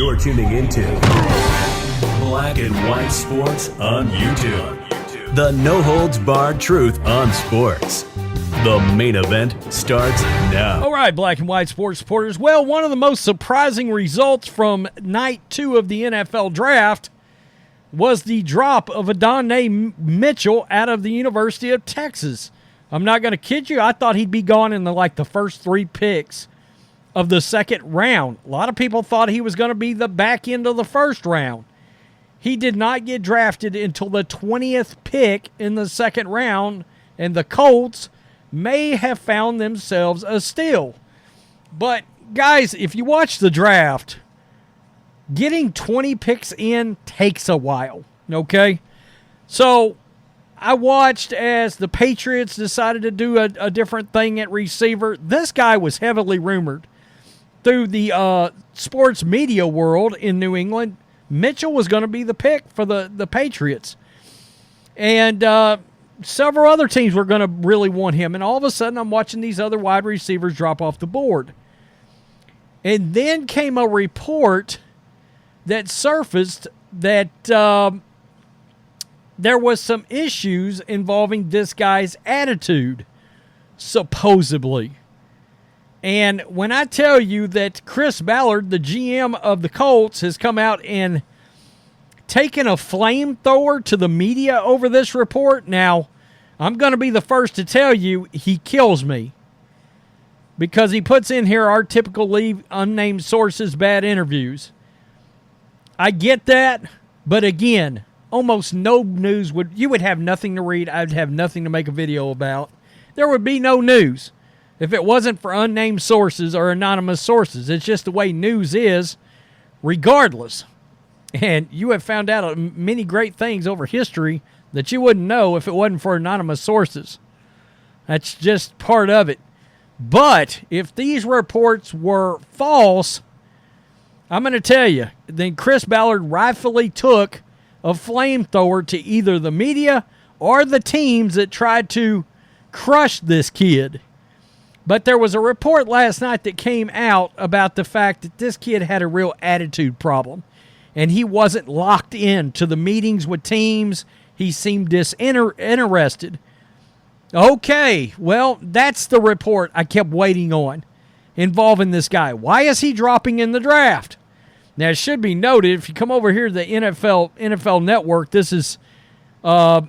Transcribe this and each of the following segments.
You're tuning into Black and White Sports on YouTube. The no-holds-barred truth on sports. The main event starts now. All right, Black and White Sports supporters. Well, one of the most surprising results from night 2 of the NFL draft was the drop of Adonai Mitchell out of the University of Texas. I'm not going to kid you. I thought he'd be gone in the first 3 picks of the second round. A lot of people thought he was going to be the back end of the first round. He did not get drafted until the 20th pick in the second round, and the Colts may have found themselves a steal. But, guys, if you watch the draft, getting 20 picks in takes a while, okay? So, I watched as the Patriots decided to do a different thing at receiver. This guy was heavily rumored through the sports media world in New England. Mitchell was going to be the pick for the Patriots. And several other teams were going to really want him. And all of a sudden, I'm watching these other wide receivers drop off the board. And then came a report that surfaced that there was some issues involving this guy's attitude, supposedly. And when I tell you that Chris Ballard, the GM of the Colts, has come out and taken a flamethrower to the media over this report, now, I'm going to be the first to tell you he kills me. Because he puts in here our typical leave unnamed sources, bad interviews. I get that, but again, almost no news you would have nothing to read. I'd have nothing to make a video about. There would be no news if it wasn't for unnamed sources or anonymous sources. It's just the way news is, regardless. And you have found out many great things over history that you wouldn't know if it wasn't for anonymous sources. That's just part of it. But if these reports were false, I'm going to tell you, then Chris Ballard rightfully took a flamethrower to either the media or the teams that tried to crush this kid. But there was a report last night that came out about the fact that this kid had a real attitude problem. And he wasn't locked in to the meetings with teams. He seemed disinterested. Okay, well, that's the report I kept waiting on involving this guy. Why is he dropping in the draft? Now, it should be noted, if you come over here to the NFL Network, this is, I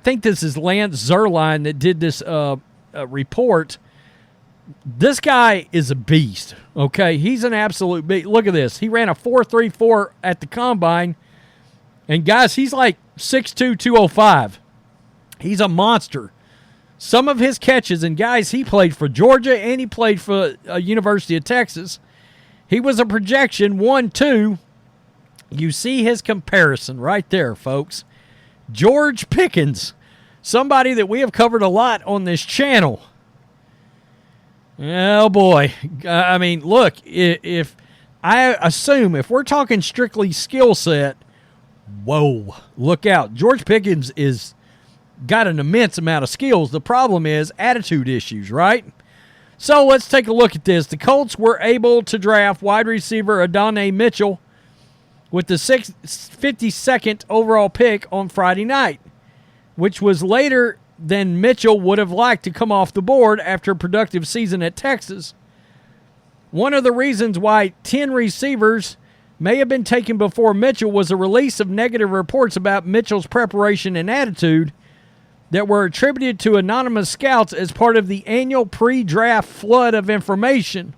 think this is Lance Zierlein that did this report. This guy is a beast, okay? He's an absolute beast. Look at this. He ran a 4.34 at the combine. And, guys, he's like 6'2", 205. He's a monster. Some of his catches, and, guys, he played for Georgia and he played for University of Texas. He was a projection 1-2. You see his comparison right there, folks. George Pickens, somebody that we have covered a lot on this channel. Oh, boy. I mean, look, if we're talking strictly skill set, whoa, look out. George Pickens is got an immense amount of skills. The problem is attitude issues, right? So let's take a look at this. The Colts were able to draft wide receiver Adonai Mitchell with the 52nd overall pick on Friday night, which was later than Mitchell would have liked to come off the board after a productive season at Texas. One of the reasons why 10 receivers may have been taken before Mitchell was a release of negative reports about Mitchell's preparation and attitude that were attributed to anonymous scouts as part of the annual pre-draft flood of information.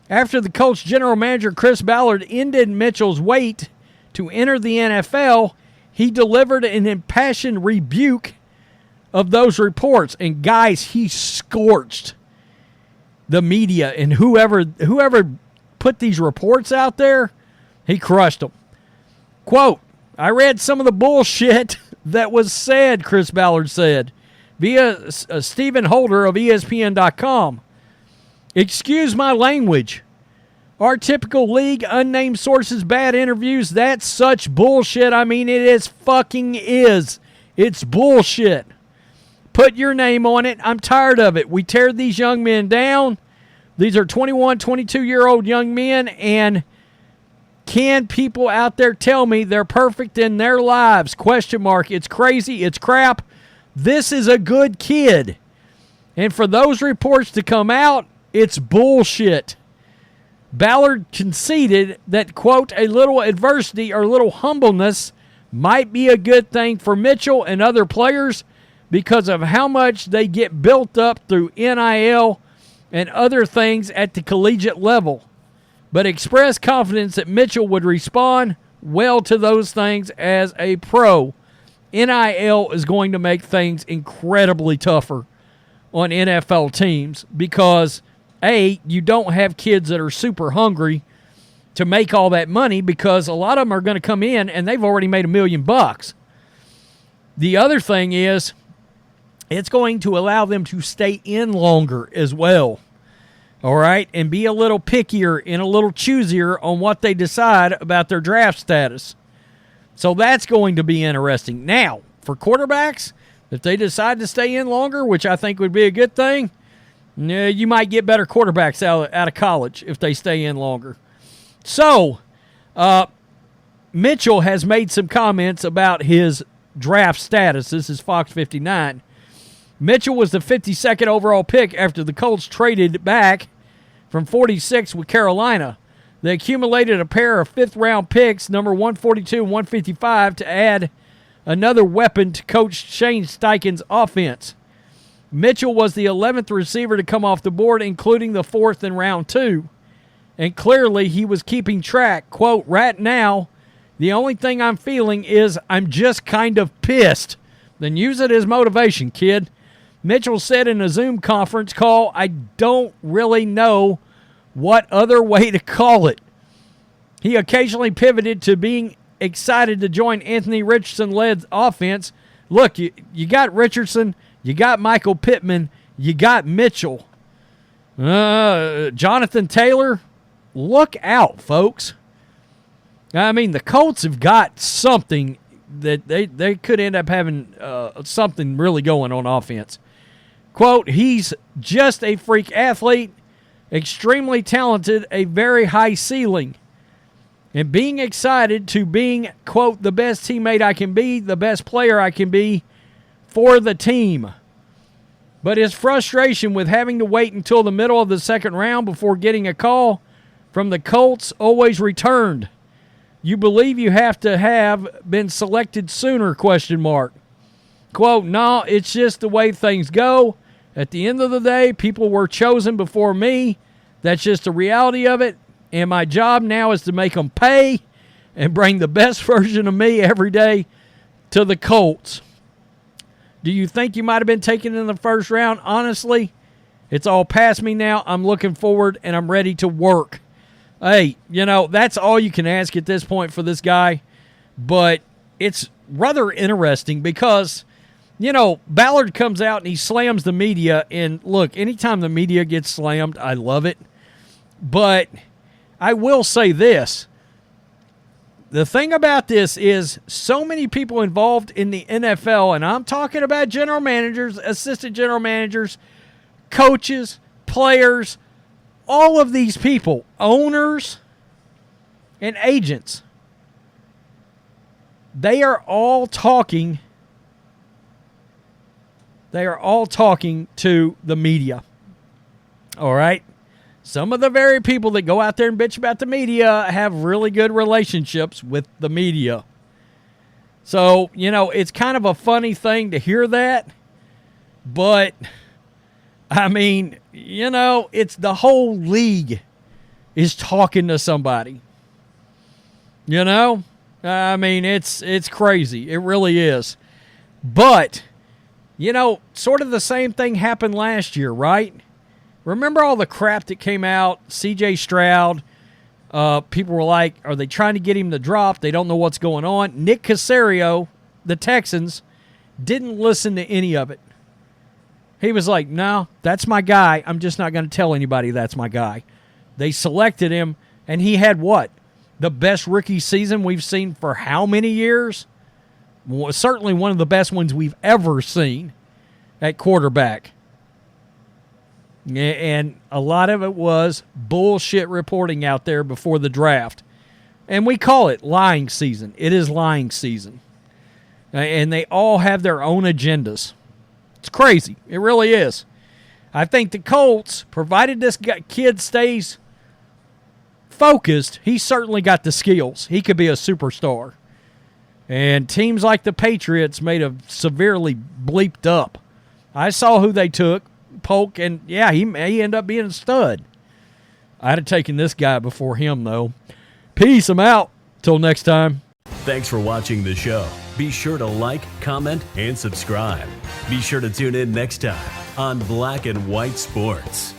After the Colts general manager Chris Ballard ended Mitchell's wait to enter the NFL, he delivered an impassioned rebuke of those reports. And guys, he scorched the media and whoever put these reports out there, he crushed them. Quote, I read some of the bullshit that was said, Chris Ballard said, via Stephen Holder of ESPN.com. Excuse my language. Our typical league, unnamed sources, bad interviews, that's such bullshit. I mean, it is fucking is. It's bullshit. Put your name on it. I'm tired of it. We tear these young men down. These are 21, 22-year-old young men, and Can people out there tell me they're perfect in their lives? Question mark. It's crazy. It's crap. This is a good kid. And for those reports to come out, it's bullshit. Ballard conceded that, quote, a little adversity or little humbleness might be a good thing for Mitchell and other players because of how much they get built up through NIL and other things at the collegiate level, but expressed confidence that Mitchell would respond well to those things as a pro. NIL is going to make things incredibly tougher on NFL teams because, A, you don't have kids that are super hungry to make all that money because a lot of them are going to come in and they've already made $1 million. The other thing is it's going to allow them to stay in longer as well. All right, and be a little pickier and a little choosier on what they decide about their draft status. So that's going to be interesting. Now, for quarterbacks, if they decide to stay in longer, which I think would be a good thing, you might get better quarterbacks out of college if they stay in longer. So, Mitchell has made some comments about his draft status. This is Fox 59. Mitchell was the 52nd overall pick after the Colts traded back from 46 with Carolina. They accumulated a pair of fifth-round picks, number 142 and 155, to add another weapon to Coach Shane Steichen's offense. Mitchell was the 11th receiver to come off the board, including the 4th in round 2. And clearly he was keeping track. Quote, right now, the only thing I'm feeling is I'm just kind of pissed. Then use it as motivation, kid. Mitchell said in a Zoom conference call, I don't really know what other way to call it. He occasionally pivoted to being excited to join Anthony Richardson-led offense. Look, you got Richardson, you got Michael Pittman, you got Mitchell. Jonathan Taylor, look out, folks. I mean, the Colts have got something that they could end up having something really going on offense. Quote, he's just a freak athlete, extremely talented, a very high ceiling. And being excited to being, quote, the best teammate I can be, the best player I can be for the team. But his frustration with having to wait until the middle of the second round before getting a call from the Colts always returned. You believe you have to have been selected sooner, question mark. Quote, no, it's just the way things go. At the end of the day, people were chosen before me. That's just the reality of it. And my job now is to make them pay and bring the best version of me every day to the Colts. Do you think you might have been taken in the first round? Honestly, it's all past me now. I'm looking forward and I'm ready to work. Hey, that's all you can ask at this point for this guy. But it's rather interesting because, Ballard comes out and he slams the media. And look, anytime the media gets slammed, I love it. But I will say this. The thing about this is so many people involved in the NFL, and I'm talking about general managers, assistant general managers, coaches, players, all of these people, owners and agents, they are all talking to the media. All right? Some of the very people that go out there and bitch about the media have really good relationships with the media. So, it's kind of a funny thing to hear that. But, I mean, it's the whole league is talking to somebody. I mean, it's crazy. It really is. But, sort of the same thing happened last year, right? Remember all the crap that came out? C.J. Stroud. People were like, are they trying to get him to drop? They don't know what's going on. Nick Caserio, the Texans, didn't listen to any of it. He was like, no, that's my guy. I'm just not going to tell anybody that's my guy. They selected him, and he had what? The best rookie season we've seen for how many years? Well, certainly one of the best ones we've ever seen at quarterback. And a lot of it was bullshit reporting out there before the draft. And we call it lying season. It is lying season. And they all have their own agendas. It's crazy. It really is. I think the Colts, provided this kid stays focused, he certainly got the skills. He could be a superstar. And teams like the Patriots made him severely bleeped up. I saw who they took, Polk, and yeah, he ended up being a stud. I'd have taken this guy before him, though. Peace, I'm out. Till next time. Thanks for watching the show. Be sure to like, comment, and subscribe. Be sure to tune in next time on Black and White Sports.